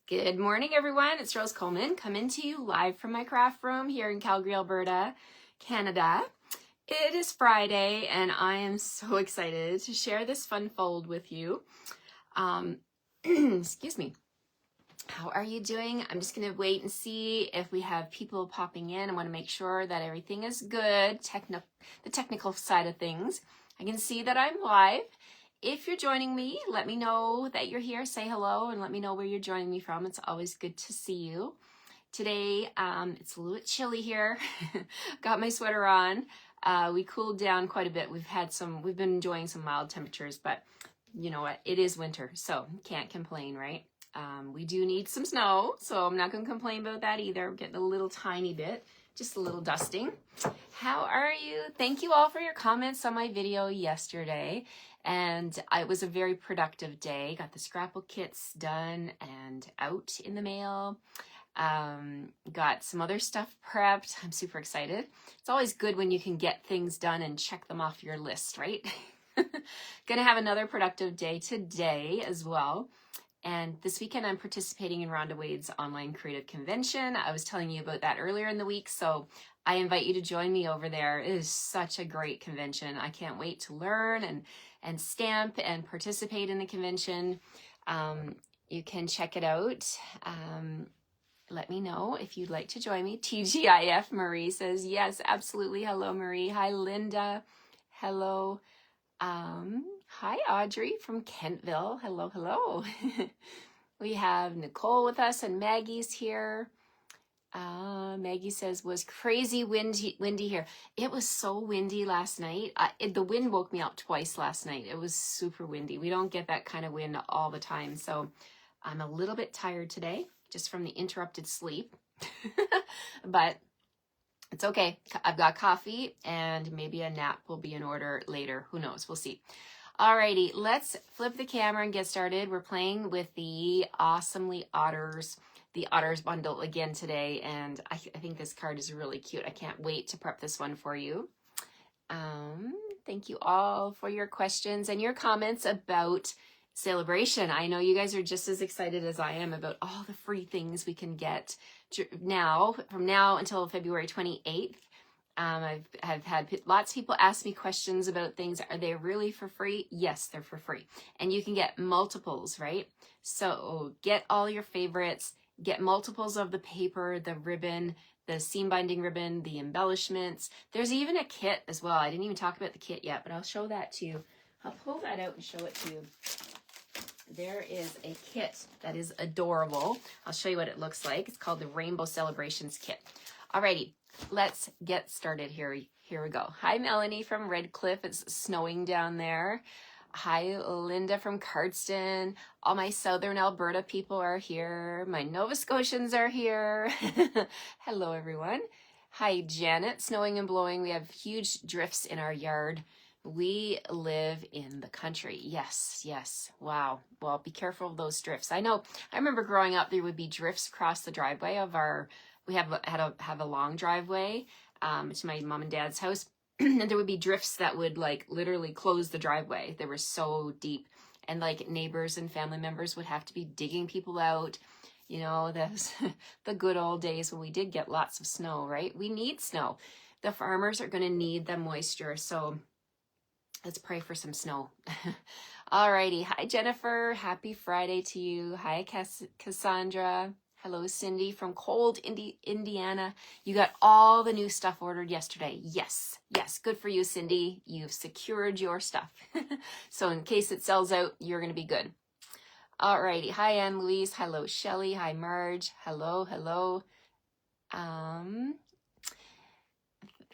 Good morning, everyone. It's Rose Coleman coming to you live from my craft room here in Calgary, Alberta, Canada. It is Friday, and I am so excited to share this fun fold with you. Excuse me. How are you doing? I'm just going to wait and see if we have people popping in. I want to make sure that everything is good, the technical side of things. I can see that I'm live. If you're joining me, let me know that you're here. Say hello and let me know where you're joining me from. It's always good to see you. Today, it's a little bit chilly here. Got my sweater on. We cooled down quite a bit. We've been enjoying some mild temperatures, but you know what? It is winter, so can't complain, right? We do need some snow, so I'm not going to complain about that either. We're getting a little tiny bit, just a little dusting. How are you? Thank you all for your comments on my video yesterday. And it was a very productive day. Got the scrapbook kits done and out in the mail. Got some other stuff prepped. I'm super excited. It's always good when you can get things done and check them off your list, right? Gonna have another productive day today as well. And this weekend I'm participating in Rhonda Wade's online creative convention. I was telling you about that earlier in the week, so I invite you to join me over there. It is such a great convention. I can't wait to learn and stamp and participate in the convention. You can check it out. Let me know if you'd like to join me. TGIF Marie says, yes, absolutely. Hello, Marie. Hi, Linda. Hello. Hi, Audrey from Kentville. Hello, hello. We have Nicole with us and Maggie's here. Maggie says, was crazy windy here. It was so windy last night. The wind woke me up twice last night. It was super windy. We don't get that kind of wind all the time. So I'm a little bit tired today, just from the interrupted sleep. But it's okay. I've got coffee and maybe a nap will be in order later. Who knows? We'll see. Alrighty, let's flip the camera and get started. We're playing with the Awesomely Otters, the Otters bundle again today, and I think this card is really cute. I can't wait to prep this one for you. Thank you all for your questions and your comments about Celebration. I know you guys are just as excited as I am about all the free things we can get from now until February 28th. I've had lots of people ask me questions about things. Are they really for free? Yes, they're for free. And you can get multiples, right? So get all your favorites, get multiples of the paper, the ribbon, the seam binding ribbon, the embellishments. There's even a kit as well. I didn't even talk about the kit yet, but I'll show that to you. I'll pull that out and show it to you. There is a kit that is adorable. I'll show you what it looks like. It's called the Rainbow Celebrations Kit. Alrighty, let's get started here. Here we go. Hi, Melanie from Red Cliff. It's snowing down there. Hi, Linda from Cardston. All my Southern Alberta people are here. My Nova Scotians are here. Hello, everyone. Hi, Janet. Snowing and blowing. We have huge drifts in our yard. We live in the country. Yes, yes. Wow. Well, be careful of those drifts. I know. I remember growing up, there would be drifts across the driveway of our. We have a long driveway to my mom and dad's house, and there would be drifts that would like literally close the driveway. They were so deep, and like neighbors and family members would have to be digging people out. You know, the good old days when we did get lots of snow, right? We need snow. The farmers are going to need the moisture, so let's pray for some snow. Alrighty. Hi, Jennifer. Happy Friday to you. Hi, Cassandra. Hello, Cindy from cold Indiana. You got all the new stuff ordered yesterday. Yes. Yes. Good for you, Cindy. You've secured your stuff. So in case it sells out, you're going to be good. Alrighty. Hi, Anne Louise. Hello, Shelly. Hi, Marge. Hello. Hello.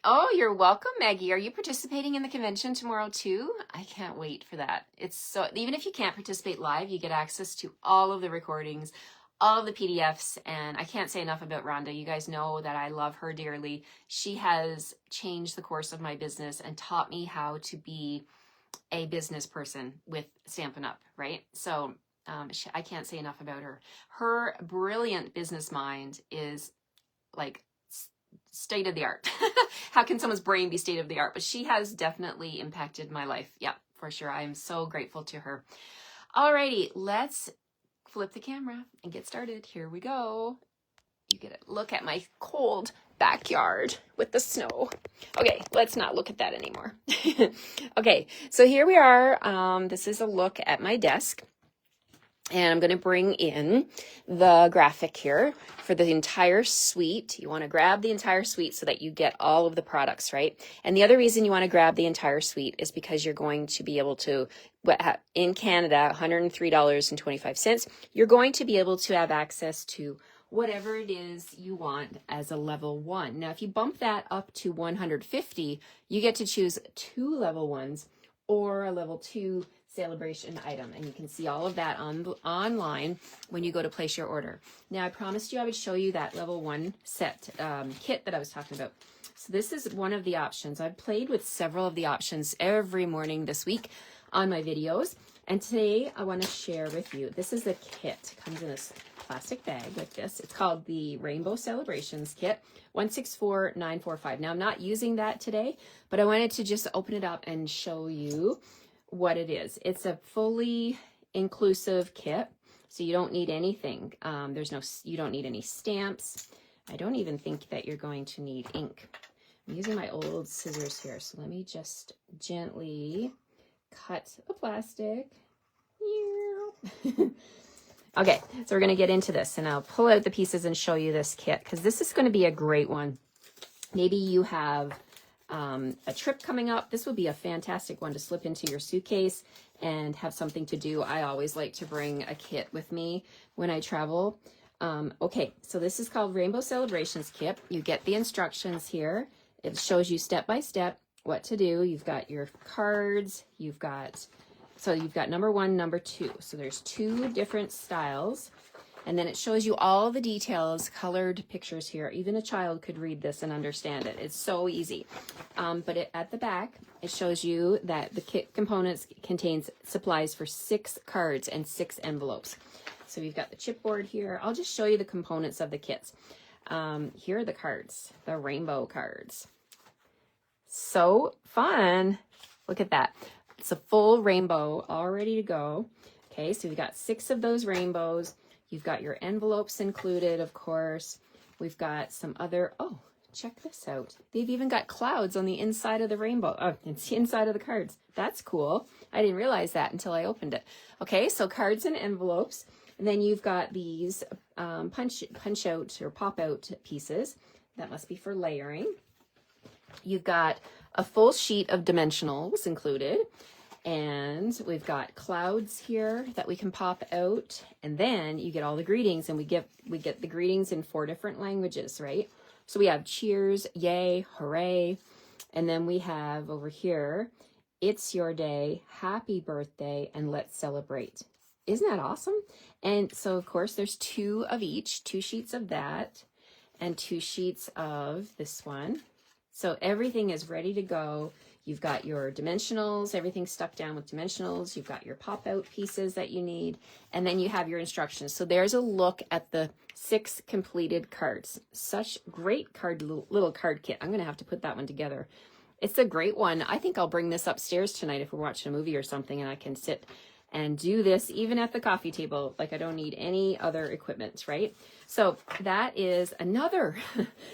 Oh, you're welcome, Maggie. Are you participating in the convention tomorrow too? I can't wait for that. It's so, even if you can't participate live, you get access to all of the recordings, all of the PDFs, and I can't say enough about Rhonda. You guys know that I love her dearly. She has changed the course of my business and taught me how to be a business person with Stampin' Up, right? So I can't say enough about her. Her brilliant business mind is like state of the art. How can someone's brain be state of the art? But she has definitely impacted my life. Yeah, for sure. I am so grateful to her. Alrighty, let's flip the camera and get started. Here we go. You get a look at my cold backyard with the snow. Okay, let's not look at that anymore. Okay, so here we are. This is a look at my desk. And I'm going to bring in the graphic here for the entire suite. You want to grab the entire suite so that you get all of the products, right? And the other reason you want to grab the entire suite is because you're going to be able to, in Canada, $103.25, you're going to be able to have access to whatever it is you want as a level 1. Now, if you bump that up to 150, you get to choose 2 level 1s or a level 2 celebration item, and you can see all of that online when you go to place your order. Now, I promised you I would show you that level 1 set kit that I was talking about. So this is one of the options. I've played with several of the options every morning this week on my videos, and today I want to share with you. This is the kit. It comes in this plastic bag like this. It's called the Rainbow Celebrations Kit, 164945. Now, I'm not using that today, but I wanted to just open it up and show you what it is. It's a fully inclusive kit, so you don't need anything. You don't need any stamps. I don't even think that you're going to need ink. I'm using my old scissors here, so let me just gently cut the plastic. Okay, so we're going to get into this, and I'll pull out the pieces and show you this kit, because this is going to be a great one. Maybe you have a trip coming up. This would be a fantastic one to slip into your suitcase and have something to do. I always like to bring a kit with me when I travel. Okay, so this is called Rainbow Celebrations Kit. You get the instructions here. It shows you step by step what to do. You've got your cards. You've got number 1, number 2. So there's 2 different styles. And then it shows you all the details, colored pictures here. Even a child could read this and understand it. It's so easy. But at the back, it shows you that the kit components contains supplies for 6 cards and 6 envelopes. So we've got the chipboard here. I'll just show you the components of the kits. Here are the cards, the rainbow cards. So fun. Look at that. It's a full rainbow all ready to go. Okay, so we've got 6 of those rainbows. You've got your envelopes included, of course. We've got some other, oh, check this out. They've even got clouds on the inside of the rainbow. Oh, it's the inside of the cards. That's cool. I didn't realize that until I opened it. Okay, so cards and envelopes. And then you've got these punch out or pop out pieces. That must be for layering. You've got a full sheet of dimensionals included. And we've got clouds here that we can pop out, and then you get all the greetings, and we get the greetings in 4 different languages, right? So we have cheers, yay, hooray, and then we have over here, it's your day, happy birthday, and let's celebrate. Isn't that awesome? And so of course there's 2 of each, 2 sheets of that, and 2 sheets of this one. So everything is ready to go. You've got your dimensionals, everything stuck down with dimensionals. You've got your pop-out pieces that you need, and then you have your instructions. So there's a look at the 6 completed cards. Such great little card kit. I'm going to have to put that one together. It's a great one. I think I'll bring this upstairs tonight if we're watching a movie or something, and I can sit and do this even at the coffee table. Like, I don't need any other equipment, right? So that is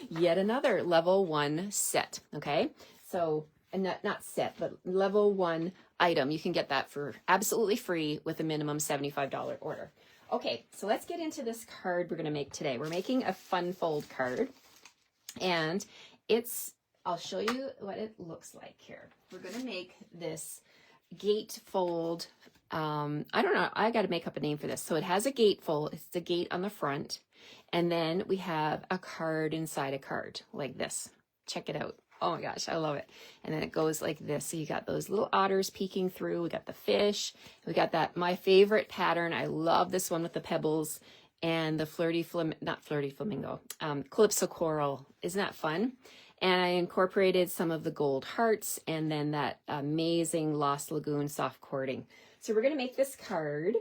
yet another level 1 set, okay? So, and not set, but level 1 item. You can get that for absolutely free with a minimum $75 order. Okay, so let's get into this card we're going to make today. We're making a fun fold card, and I'll show you what it looks like here. We're going to make this gate fold. I don't know. I got to make up a name for this. So it has a gate fold. It's the gate on the front, and then we have a card inside a card like this. Check it out. Oh my gosh, I love it. And then it goes like this. So you got those little otters peeking through. We got the fish. We got that, my favorite pattern. I love this one with the pebbles and the Calypso coral. Isn't that fun? And I incorporated some of the gold hearts and then that amazing Lost Lagoon soft cording. So we're going to make this card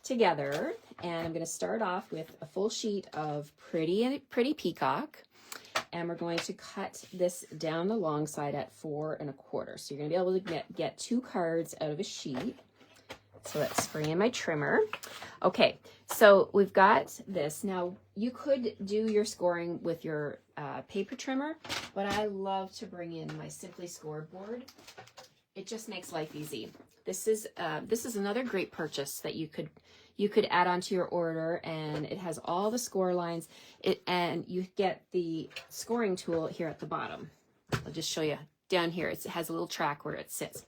together. And I'm going to start off with a full sheet of Pretty Peacock. And we're going to cut this down the long side at 4 1/4. So you're going to be able to get 2 cards out of a sheet. So let's spray in my trimmer. Okay, so we've got this. Now, you could do your scoring with your paper trimmer, but I love to bring in my Simply Scoreboard. It just makes life easy. This is another great purchase that you could add onto your order, and it has all the score lines. And you get the scoring tool here at the bottom. I'll just show you down here. It has a little track where it sits.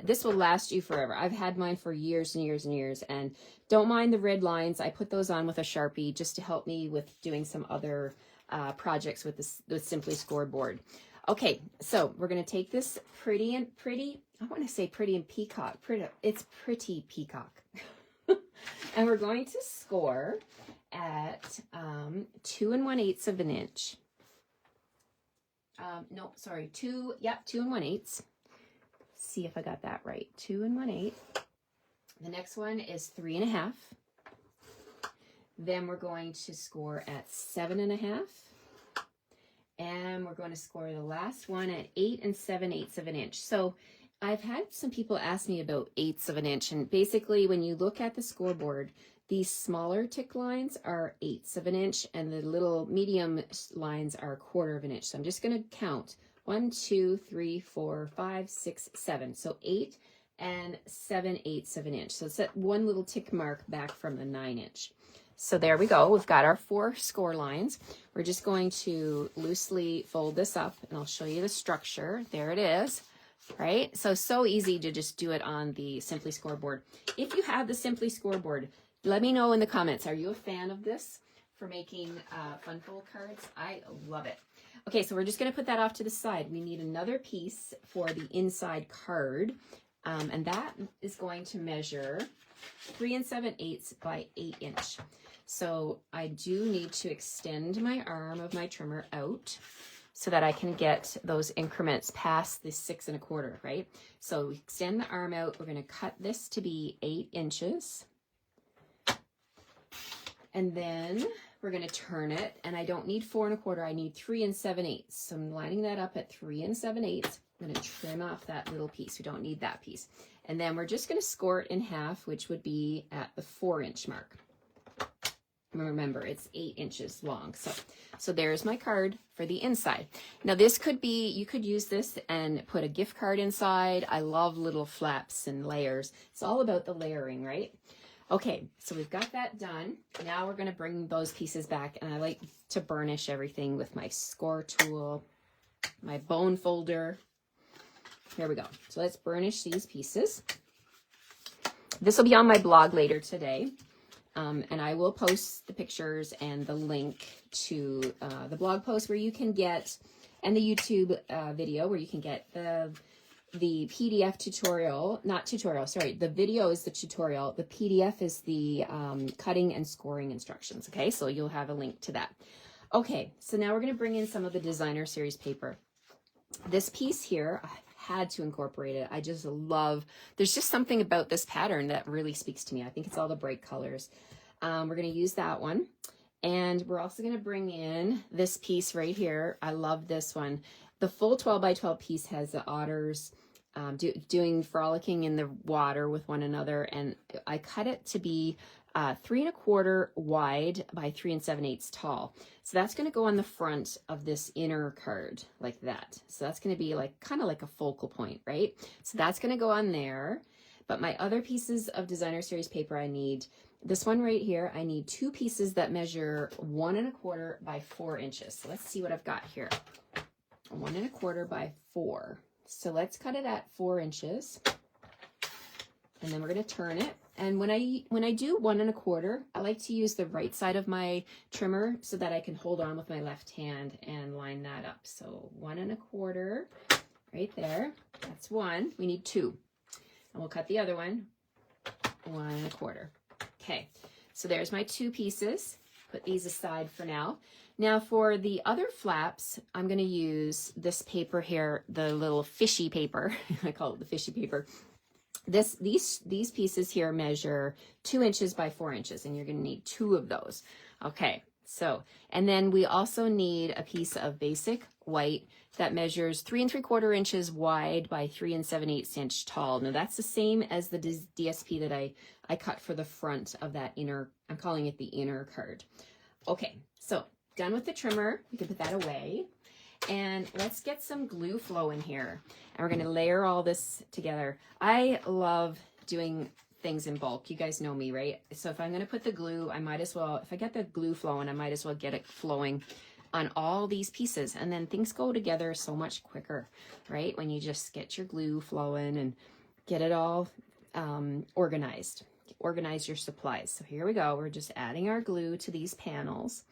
This will last you forever. I've had mine for years and years and years, and don't mind the red lines. I put those on with a Sharpie just to help me with doing some other projects with Simply Scoreboard. Okay, so we're going to take this pretty, I want to say pretty and peacock. It's pretty peacock. And we're going to score at 2 1/8 of an inch. No, sorry, 2 1/8. See if I got that right. 2 1/8. The next one is 3 1/2. Then we're going to score at 7 1/2. And we're going to score the last one at 8 7/8 of an inch. So I've had some people ask me about 1/8 of an inch. And basically when you look at the scoreboard, these smaller tick lines are 1/8 of an inch and the little medium lines are 1/4 of an inch. So I'm just going to count 1, 2, 3, 4, 5, 6, 7. So 8 7/8 of an inch. So it's that one little tick mark back from the 9-inch. So there we go. We've got our 4 score lines. We're just going to loosely fold this up and I'll show you the structure. There it is, right? So easy to just do it on the Simply Scoreboard. If you have the Simply Scoreboard, let me know in the comments. Are you a fan of this for making fun fold cards? I love it. Okay, so we're just going to put that off to the side. We need another piece for the inside card, and that is going to measure 3 7/8 by 8 inch. So I do need to extend my arm of my trimmer out so that I can get those increments past the 6 1/4, right? So we extend the arm out. We're going to cut this to be 8 inches. And then we're going to turn it, and I don't need 4 1/4, I need 3 7/8. So I'm lining that up at 3 7/8. I'm going to trim off that little piece. We don't need that piece. And then we're just going to score it in half, which would be at the 4-inch mark. Remember, it's 8 inches long. So there's my card for the inside. Now this could be, you could use this and put a gift card inside. I love little flaps and layers. It's all about the layering, right? Okay, so we've got that done. Now we're going to bring those pieces back, and I like to burnish everything with my score tool, my bone folder. Here we go. So let's burnish these pieces. This will be on my blog later today, and I will post the pictures and the link to the blog post where you can get, and the YouTube video where you can get the PDF tutorial, not tutorial, sorry, the video is the tutorial. The PDF is the cutting and scoring instructions, okay? So you'll have a link to that. Okay, so now we're going to bring in some of the designer series paper. This piece here, I had to incorporate it. I just love, there's just something about this pattern that really speaks to me. I think it's all the bright colors. We're going to use that one. And we're also going to bring in this piece right here. I love this one. The full 12 by 12 piece has the otters frolicking in the water with one another, and I cut it to be 3 1/4 wide by 3 7/8 tall. So that's going to go on the front of this inner card like that. So that's going to be like kind of like a focal point, right? So that's going to go on there. But my other pieces of designer series paper, I need this one right here. I need 2 pieces that measure 1 1/4 by 4 inches. So let's see what I've got here. 1 1/4 by 4. So let's cut it at 4 inches, and then we're going to turn it. And when I do 1 1/4, I like to use the right side of my trimmer so that I can hold on with my left hand and line that up. So 1 1/4 right there. That's 1. We need 2, and we'll cut the other one 1 1/4. Okay, so there's my 2 pieces. Put these aside for now. Now for the other flaps, I'm going to use this paper here, the little fishy paper. I call it the fishy paper. These pieces here measure 2 inches by 4 inches, and you're going to need 2 of those. Okay, so, and then we also need a piece of basic white that measures 3 3/4 inches wide by 3 7/8 inch tall. Now that's the same as the DSP that I cut for the front of that inner, I'm calling it the inner card. Okay, so done with the trimmer. We can put that away. And let's get some glue flow in here. And we're gonna layer all this together. I love doing things in bulk. You guys know me, right? So if I'm gonna put the glue, I might as well, if I get the glue flowing, I might as well get it flowing on all these pieces. And then things go together so much quicker, right? When you just get your glue flowing and get it all organized. Organize your supplies. So here we go. We're just adding our glue to these panels.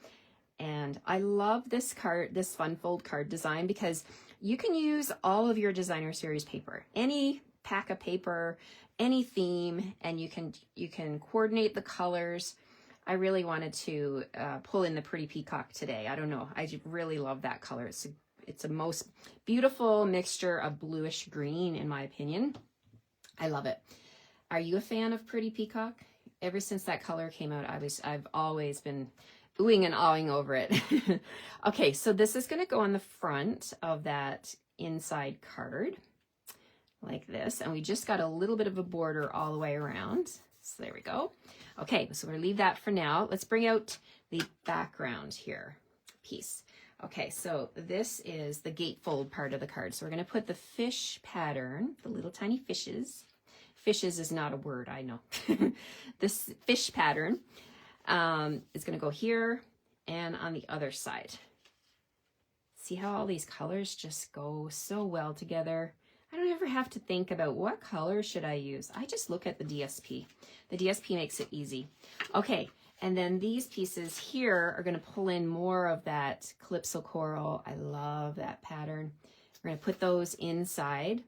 And I love this card, this fun fold card design, because you can use all of your designer series paper, any pack of paper, any theme, and you can coordinate the colors. I really wanted to pull in the Pretty Peacock today. I don't know. I really love that color. It's a most beautiful mixture of bluish green, in my opinion. I love it. Are you a fan of Pretty Peacock? Ever since that color came out, I've always been oohing and awing over it. Okay, so this is going to go on the front of that inside card like this, and we just got a little bit of a border all the way around. So there we go. Okay, so we're gonna leave that for now. Let's bring out the background here piece. Okay, so this is the gatefold part of the card. So we're gonna put the fish pattern, the little tiny fishes. Fishes is not a word, I know. This fish pattern is gonna go here and on the other side. See how all these colors just go so well together? I don't ever have to think about what color should I use. I just look at the DSP. The DSP makes it easy. Okay, and then these pieces here are gonna pull in more of that Calypso Coral. I love that pattern. We're gonna put those inside.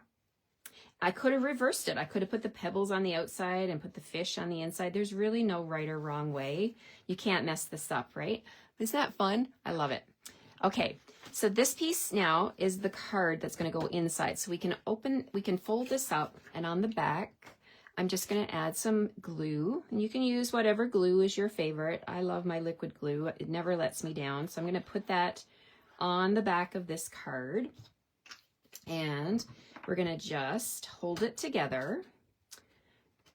I could have reversed it. I could have put the pebbles on the outside and put the fish on the inside. There's really no right or wrong way. You can't mess this up, right? Isn't that fun? I love it. Okay, so this piece now is the card that's going to go inside. So we can fold this up, and on the back, I'm just going to add some glue. And you can use whatever glue is your favorite. I love my liquid glue. It never lets me down. So I'm going to put that on the back of this card. And we're going to just hold it together.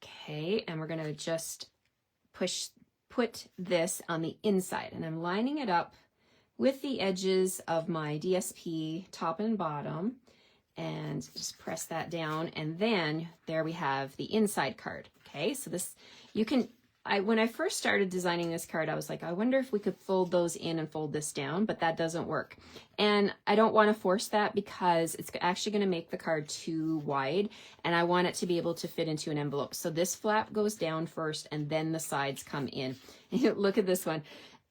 Okay, and we're going to just put this on the inside. And I'm lining it up with the edges of my DSP top and bottom, and just press that down, and then there we have the inside card. Okay, so this, you can, when I first started designing this card, I was like, I wonder if we could fold those in and fold this down, but that doesn't work. And I don't want to force that because it's actually going to make the card too wide, and I want it to be able to fit into an envelope. So this flap goes down first, and then the sides come in. Look at this one.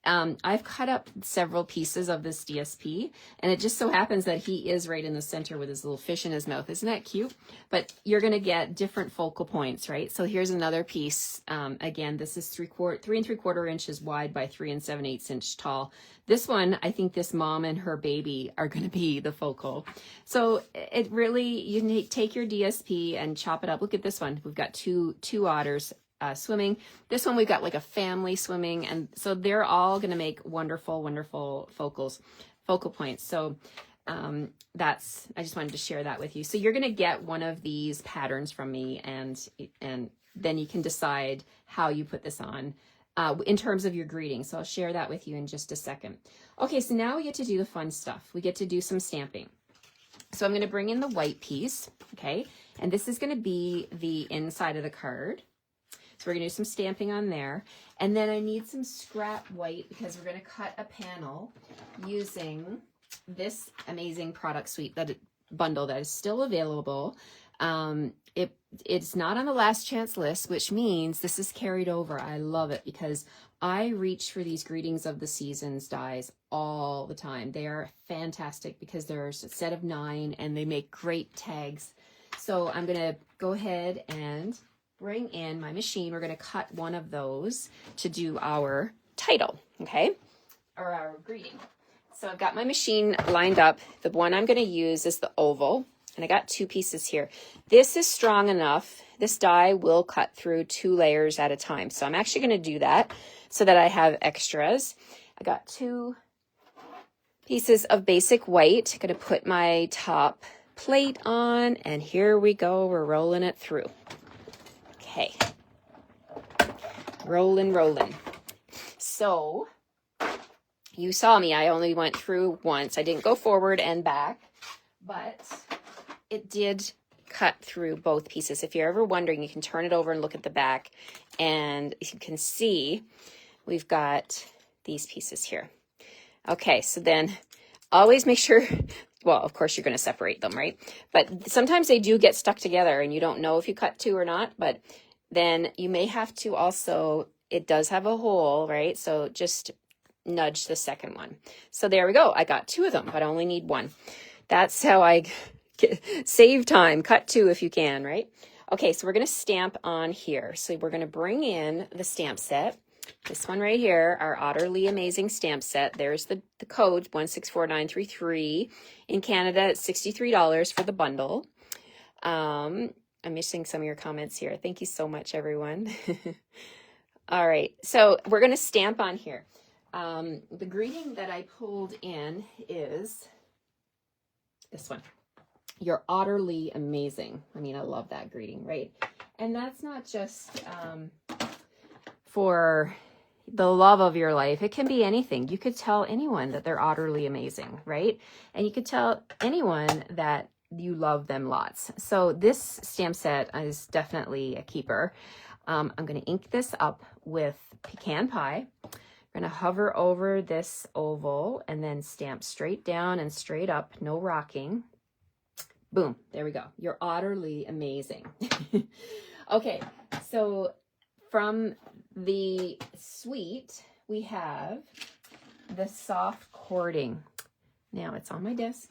I've cut up several pieces of this DSP, and it just so happens that he is right in the center with his little fish in his mouth. Isn't that cute? But you're going to get different focal points, right? So here's another piece. Again, this is 3 3/4 inches wide by 3 7/8 inch tall. This one, I think this mom and her baby are going to be the focal. So it really, you need to take your DSP and chop it up. Look at this one. We've got two otters swimming. This one we've got like a family swimming, and so they're all going to make wonderful focal points. So I just wanted to share that with you. So you're going to get one of these patterns from me, and then you can decide how you put this on in terms of your greeting. So I'll share that with you in just a second. Okay, so now we get to do the fun stuff. We get to do some stamping. So I'm going to bring in the white piece, okay, and this is going to be the inside of the card. So we're going to do some stamping on there. And then I need some scrap white because we're going to cut a panel using this amazing product suite bundle that is still available. It's not on the last chance list, which means this is carried over. I love it because I reach for these Greetings of the Seasons dies all the time. They are fantastic because there's a set of 9 and they make great tags. So I'm going to go ahead and bring in my machine. We're going to cut one of those to do our title, okay, or our greeting. So I've got my machine lined up. The one I'm going to use is the oval, and I got 2 pieces here. This is strong enough. This die will cut through 2 layers at a time. So I'm actually going to do that so that I have extras. I got 2 pieces of basic white. I'm going to put my top plate on, and here we go. We're rolling it through. Okay. Rolling. So you saw me. I only went through once. I didn't go forward and back, but it did cut through both pieces. If you're ever wondering, you can turn it over and look at the back, and you can see we've got these pieces here. Okay, so then always make sure, well, of course you're going to separate them, right? But sometimes they do get stuck together and you don't know if you cut two or not, but then you may have to also, it does have a hole, right? So just nudge the second one. So there we go. I got two of them, but I only need one. That's how I save time. Cut two if you can, right? Okay, so we're going to stamp on here. So we're going to bring in the stamp set. This one right here, our Otterly Amazing stamp set. There's the code, 164933. In Canada, it's $63 for the bundle. I'm missing some of your comments here. Thank you so much, everyone. All right, so we're going to stamp on here. The greeting that I pulled in is this one. You're utterly amazing. I mean, I love that greeting, right? And that's not just for the love of your life. It can be anything. You could tell anyone that they're utterly amazing, right? And you could tell anyone that you love them lots. So this stamp set is definitely a keeper. I'm going to ink this up with pecan pie. I'm going to hover over this oval and then stamp straight down and straight up, no rocking. Boom, there we go. You're utterly amazing. Okay, so from the suite, we have the soft cording. Now it's on my desk.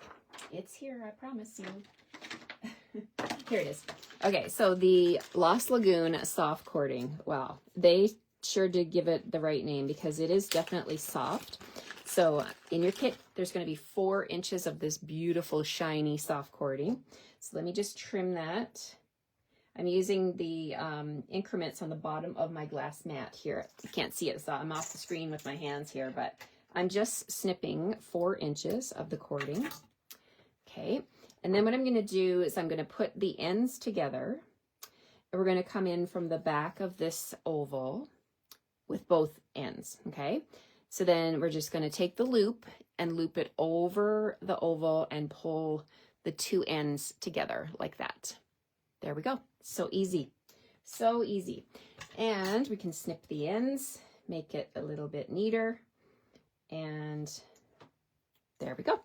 It's here, I promise you. Here it is. Okay, so the Lost Lagoon soft cording. Wow, they sure did give it the right name because it is definitely soft. So in your kit, there's going to be 4 inches of this beautiful, shiny soft cording. So let me just trim that. I'm using the increments on the bottom of my glass mat here. You can't see it, so I'm off the screen with my hands here, but I'm just snipping 4 inches of the cording. Okay, and then what I'm going to do is I'm going to put the ends together. And we're going to come in from the back of this oval with both ends, okay? So then we're just going to take the loop and loop it over the oval and pull the 2 ends together like that. There we go. So easy. So easy. And we can snip the ends, make it a little bit neater. And there we go.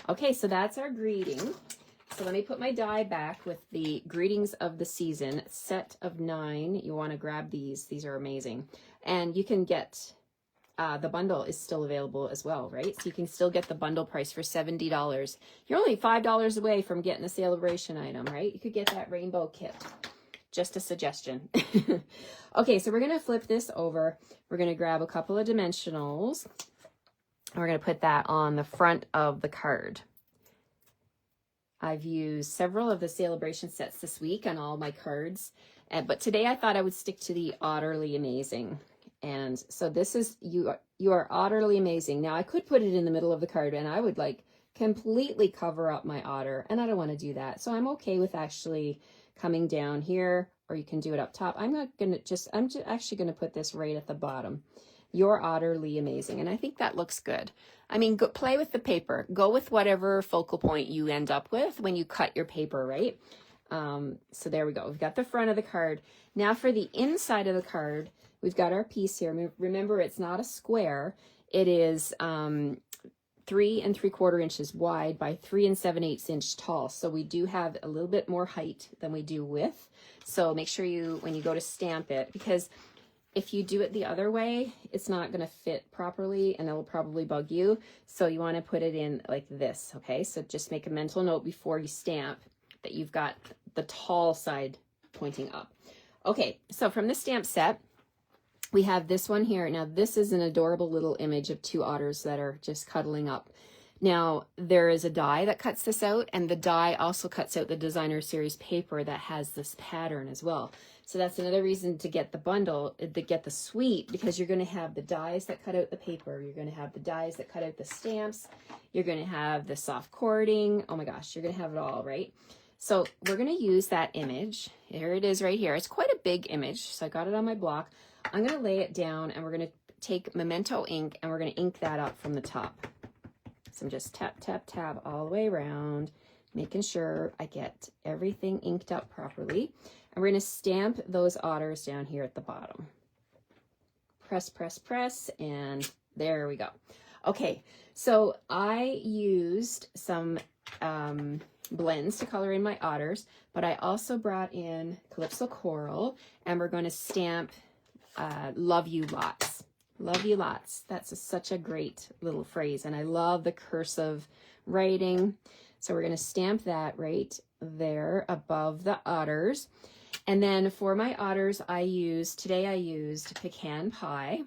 Okay, so that's our greeting. So let me put my die back with the greetings of the season, set of 9. You want to grab these. These are amazing. And you can get, the bundle is still available as well, right? So you can still get the bundle price for $70. You're only $5 away from getting a celebration item, right? You could get that rainbow kit. Just a suggestion. Okay, so we're going to flip this over. We're going to grab a couple of dimensionals. And we're going to put that on the front of the card. I've used several of the celebration sets this week on all my cards. But today I thought I would stick to the Otterly Amazing. And so this is, you are utterly amazing. Now I could put it in the middle of the card and I would like completely cover up my otter, and I don't want to do that. So I'm okay with actually coming down here, or you can do it up top. I'm actually going to put this right at the bottom. You're utterly amazing. And I think that looks good. I mean, play with the paper. Go with whatever focal point you end up with when you cut your paper, right? So there we go. We've got the front of the card. Now for the inside of the card, we've got our piece here. Remember, it's not a square. It is 3 3/4 inches wide by 3 7/8 inch tall. So we do have a little bit more height than we do width. So make sure you, when you go to stamp it, because if you do it the other way, it's not going to fit properly and it will probably bug you. So you want to put it in like this, okay? So just make a mental note before you stamp that you've got the tall side pointing up. Okay, so from the stamp set, we have this one here. Now, this is an adorable little image of 2 otters that are just cuddling up. Now, there is a die that cuts this out, and the die also cuts out the designer series paper that has this pattern as well. So that's another reason to get the bundle, to get the suite, because you're going to have the dies that cut out the paper. You're going to have the dies that cut out the stamps. You're going to have the soft cording. Oh my gosh, you're going to have it all, right? So we're going to use that image. Here it is right here. It's quite a big image. So I got it on my block. I'm going to lay it down and we're going to take Memento ink and we're going to ink that up from the top. So I'm just tap, tap, tap all the way around, making sure I get everything inked up properly. And we're going to stamp those otters down here at the bottom. Press, press, press, and there we go. Okay, so I used some blends to color in my otters, but I also brought in Calypso Coral, and we're going to stamp Love You Lots. Love you lots. That's such a great little phrase, and I love the cursive writing. So we're going to stamp that right there above the otters. And then for my otters, today I used pecan pie,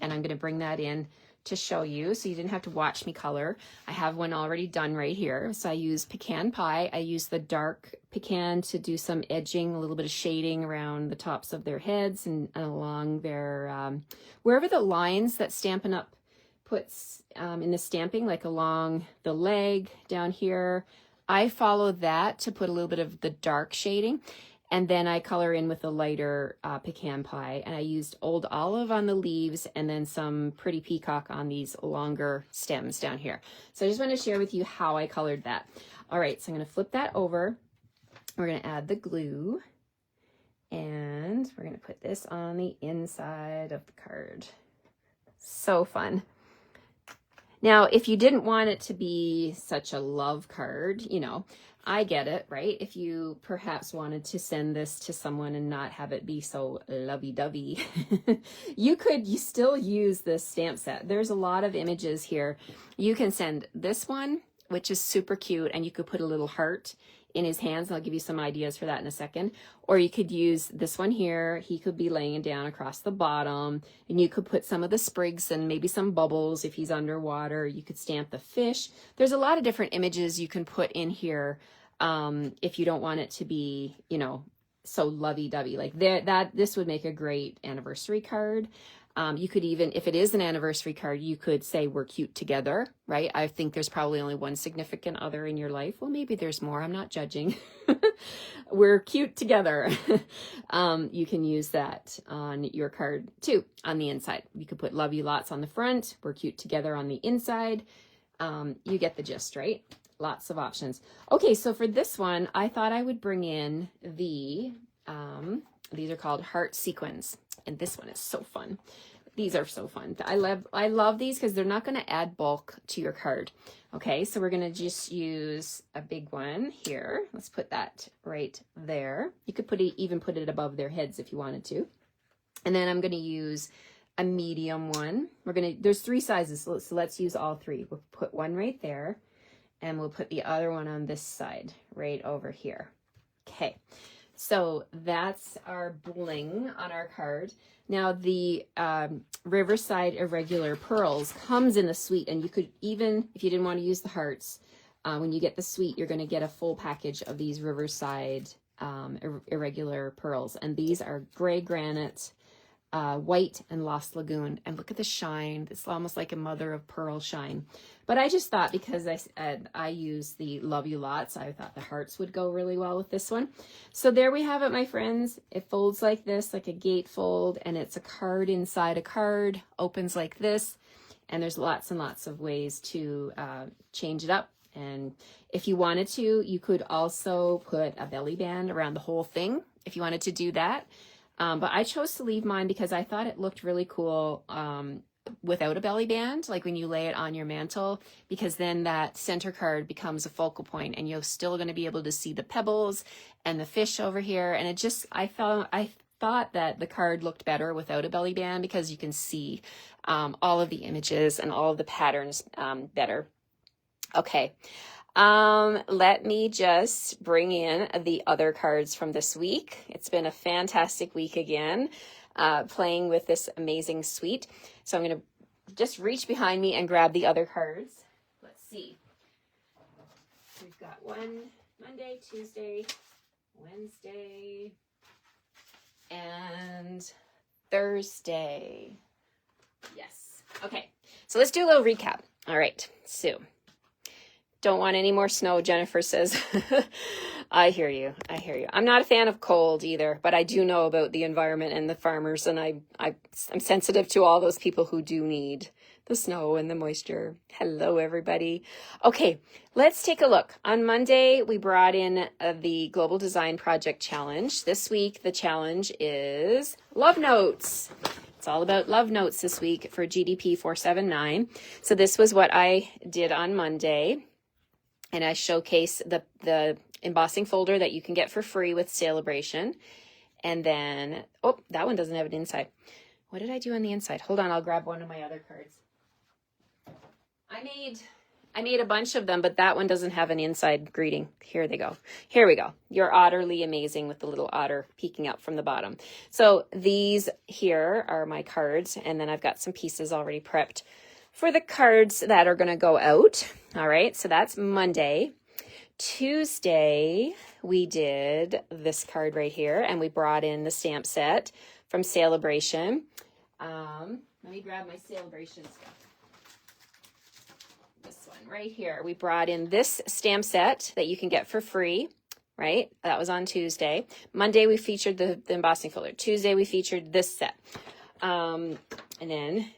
and I'm going to bring that in to show you so you didn't have to watch me color. I have one already done right here. So I used pecan pie. I used the dark pecan to do some edging, a little bit of shading around the tops of their heads and along their, wherever the lines that Stampin' Up! Puts in the stamping, like along the leg down here. I follow that to put a little bit of the dark shading. And then I color in with a lighter pecan pie. And I used Old Olive on the leaves and then some Pretty Peacock on these longer stems down here. So I just want to share with you how I colored that. All right, so I'm going to flip that over. We're going to add the glue. And we're going to put this on the inside of the card. So fun. Now, if you didn't want it to be such a love card, you know, I get it, right? If you perhaps wanted to send this to someone and not have it be so lovey-dovey, you still use this stamp set. There's a lot of images here. You can send this one, which is super cute, and you could put a little heart in his hands. I'll give you some ideas for that in a second. Or you could use this one here. He could be laying down across the bottom, and you could put some of the sprigs and maybe some bubbles if he's underwater. You could stamp the fish. There's a lot of different images you can put in here if you don't want it to be, you know, so lovey-dovey. Like this would make a great anniversary card. You could even, if it is an anniversary card, you could say we're cute together, right? I think there's probably only one significant other in your life. Well, maybe there's more. I'm not judging. We're cute together. You can use that on your card too, on the inside. You could put love you lots on the front. We're cute together on the inside. You get the gist, right? Lots of options. Okay, so for this one, I thought I would bring in these are called heart sequins. And this one is so fun. These are so fun. I love these because they're not going to add bulk to your card. Okay, so we're going to just use a big one here. Let's put that right there. You could even put it above their heads if you wanted to. And then I'm going to use a medium one. There's 3 sizes, so let's use all 3. We'll put one right there, and we'll put the other one on this side, right over here. Okay. So that's our bling on our card. Now the Riverside Irregular Pearls comes in the suite, and you could even, if you didn't want to use the hearts, when you get the suite, you're going to get a full package of these Riverside Irregular Pearls. And these are gray granite, white, and Lost Lagoon. And look at the shine. It's almost like a mother of pearl shine. But I just thought, because I use the Love You Lots, I thought the hearts would go really well with this one. So there we have it, my friends. It folds like this, like a gatefold, and it's a card inside a card, opens like this, and there's lots and lots of ways to change it up. And if you wanted to, you could also put a belly band around the whole thing if you wanted to do that. But I chose to leave mine because I thought it looked really cool without a belly band, like when you lay it on your mantle, because then that center card becomes a focal point and you're still going to be able to see the pebbles and the fish over here. And it just, I thought that the card looked better without a belly band because you can see all of the images and all of the patterns better. Okay. Let me just bring in the other cards from this week. It's been a fantastic week again, playing with this amazing suite. So I'm going to just reach behind me and grab the other cards. Let's see. We've got one Monday, Tuesday, Wednesday, and Thursday. Yes. Okay. So let's do a little recap. All right. So don't want any more snow, Jennifer says. I hear you. I hear you. I'm not a fan of cold either, but I do know about the environment and the farmers, and I'm sensitive to all those people who do need the snow and the moisture. Hello, everybody. Okay, let's take a look. On Monday, we brought in the Global Design Project Challenge. This week, the challenge is Love Notes. It's all about love notes this week for GDP 479. So this was what I did on Monday. And I showcase the embossing folder that you can get for free with Celebration. And then, oh, that one doesn't have an inside. What did I do on the inside? Hold on, I'll grab one of my other cards. I made a bunch of them, but that one doesn't have an inside greeting. Here they go. Here we go. You're utterly amazing with the little otter peeking up from the bottom. So these here are my cards, and then I've got some pieces already prepped for the cards that are going to go out. All right, so that's Monday. Tuesday, we did this card right here, and we brought in the stamp set from Celebration. Let me grab my Celebration stuff. This one right here. We brought in this stamp set that you can get for free, right? That was on Tuesday. Monday, we featured the embossing folder. Tuesday, we featured this set. And then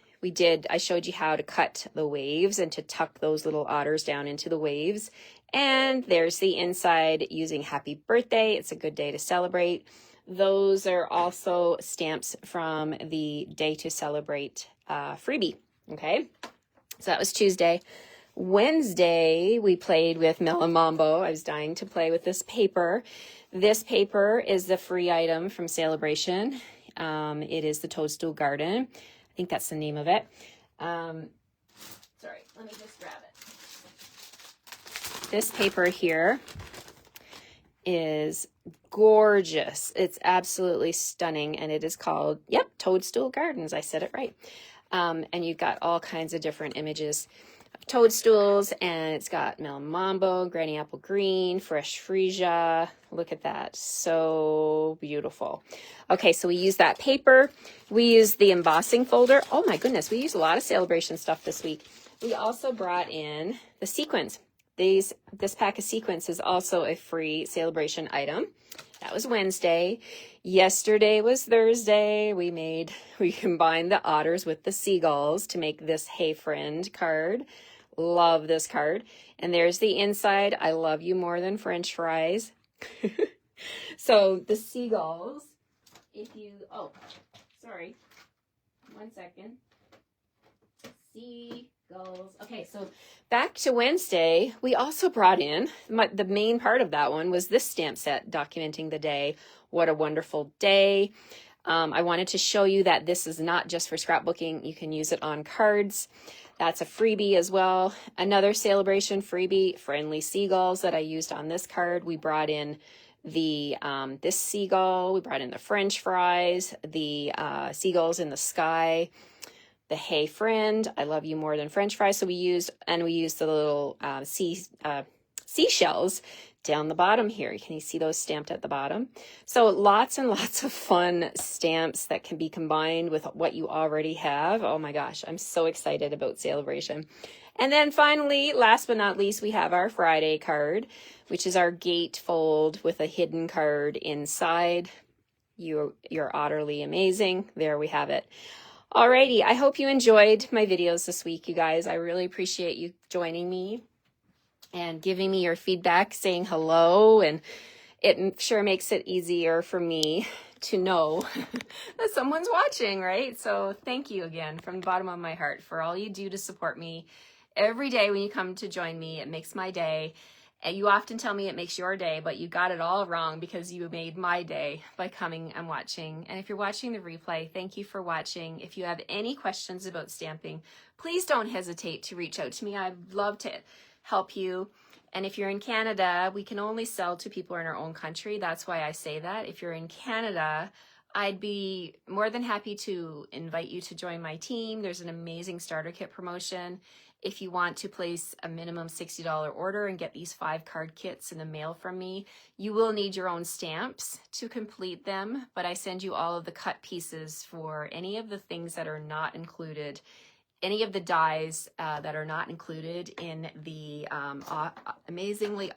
I showed you how to cut the waves and to tuck those little otters down into the waves. And there's the inside using Happy Birthday. It's a good day to celebrate. Those are also stamps from the Day to Celebrate freebie. Okay, so that was Tuesday. Wednesday, we played with Melon Mambo. I was dying to play with this paper. This paper is the free item from Celebration. It is the Toadstool Garden. I think that's the name of it. Sorry, let me just grab it. This paper here is gorgeous. It's absolutely stunning, and it is called, Toadstool Gardens. I said it right. And you've got all kinds of different images of toadstools, and it's got Melon Mambo, Granny Apple Green, Fresh Freesia. Look at that. So beautiful. Okay, so we use that paper. We use the embossing folder. Oh my goodness, we use a lot of Celebration stuff this week. We also brought in the sequins. This pack of sequins is also a free Celebration item. That was Wednesday. Yesterday was Thursday. We combined the otters with the seagulls to make this Hey Friend card. Love this card. And there's the inside. I love you more than French fries. So the seagulls, sorry. 1 second. Seagulls. Okay, so back to Wednesday, we also brought in, the main part of that one was this stamp set documenting the day. What a wonderful day. I wanted to show you that this is not just for scrapbooking. You can use it on cards. That's a freebie as well. Another Celebration freebie, Friendly Seagulls, that I used on this card. We brought in this seagull. We brought in the French fries, the seagulls in the sky, the Hey Friend, I love you more than French fries. So we used the little seashells down the bottom here. Can you see those stamped at the bottom? So lots and lots of fun stamps that can be combined with what you already have. Oh my gosh, I'm so excited about Celebration. And then finally, last but not least, we have our Friday card, which is our gatefold with a hidden card inside. You're utterly amazing. There we have it. Alrighty, I hope you enjoyed my videos this week, you guys. I really appreciate you joining me and giving me your feedback, saying hello, and it sure makes it easier for me to know that someone's watching, right? So thank you again from the bottom of my heart for all you do to support me every day when you come to join me. It makes my day. And you often tell me it makes your day, but you got it all wrong because you made my day by coming and watching. And if you're watching the replay, thank you for watching. If you have any questions about stamping, please don't hesitate to reach out to me. I'd love to help you. And if you're in Canada, we can only sell to people in our own country. That's why I say that. If you're in Canada, I'd be more than happy to invite you to join my team. There's an amazing starter kit promotion. If you want to place a minimum $60 order and get these 5 card kits in the mail from me, you will need your own stamps to complete them, but I send you all of the cut pieces for any of the things that are not included, any of the dies that are not included in the amazingly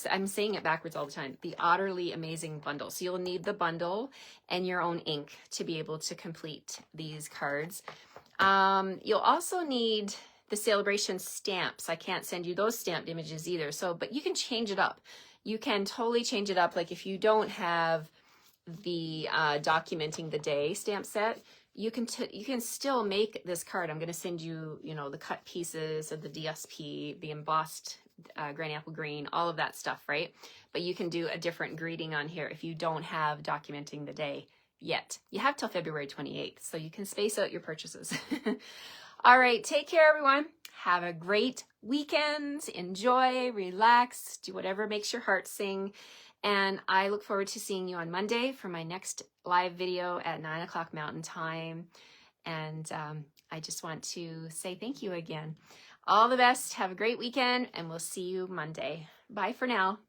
I'm saying it backwards all the time, the Otterly Amazing Bundle. So you'll need the bundle and your own ink to be able to complete these cards. You'll also need the celebration stamps. I can't send you those stamped images either. So, but you can change it up. You can totally change it up. Like if you don't have the documenting the day stamp set, you can still make this card. I'm going to send you, you know, the cut pieces of the DSP, the embossed granny apple green, all of that stuff, right? But you can do a different greeting on here if you don't have documenting the day yet. You have till February 28th, so you can space out your purchases. All right, take care, everyone. Have a great weekend. Enjoy, relax, do whatever makes your heart sing. And I look forward to seeing you on Monday for my next live video at 9 o'clock Mountain Time. And I just want to say thank you again. All the best. Have a great weekend, and we'll see you Monday. Bye for now.